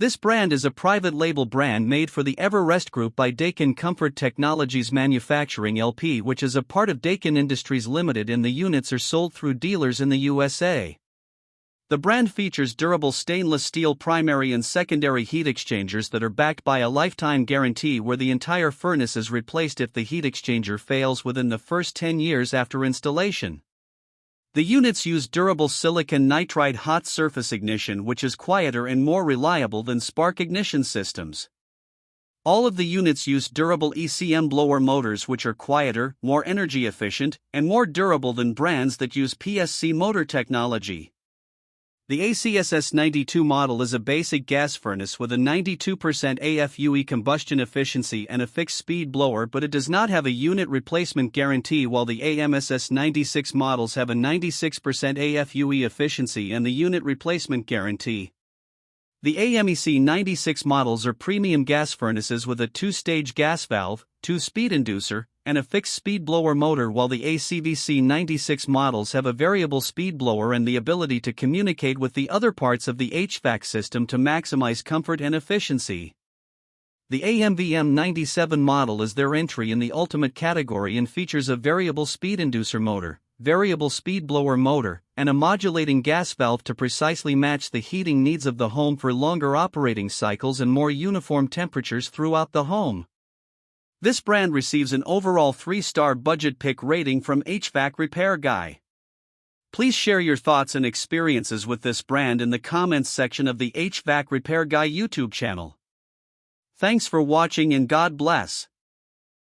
This brand is a private label brand made for the Everest Group by Daikin Comfort Technologies Manufacturing LP, which is a part of Daikin Industries Limited, and the units are sold through dealers in the USA. The brand features durable stainless steel primary and secondary heat exchangers that are backed by a lifetime guarantee where the entire furnace is replaced if the heat exchanger fails within the first 10 years after installation. The units use durable silicon nitride hot surface ignition, which is quieter and more reliable than spark ignition systems. All of the units use durable ECM blower motors, which are quieter, more energy efficient, and more durable than brands that use PSC motor technology. The ACSS92 model is a basic gas furnace with a 92% AFUE combustion efficiency and a fixed speed blower, but it does not have a unit replacement guarantee, while the AMSS96 models have a 96% AFUE efficiency and the unit replacement guarantee. The AMEC96 models are premium gas furnaces with a 2-stage gas valve, 2-speed inducer, and a fixed speed blower motor, while the ACVC96 models have a variable speed blower and the ability to communicate with the other parts of the HVAC system to maximize comfort and efficiency. The AMVM97 model is their entry in the ultimate category and features a variable speed inducer motor, variable speed blower motor, and a modulating gas valve to precisely match the heating needs of the home for longer operating cycles and more uniform temperatures throughout the home. This brand receives an overall 3-star budget pick rating from HvacRepairGuy. Please share your thoughts and experiences with this brand in the comments section of the HvacRepairGuy YouTube channel. Thanks for watching and God bless.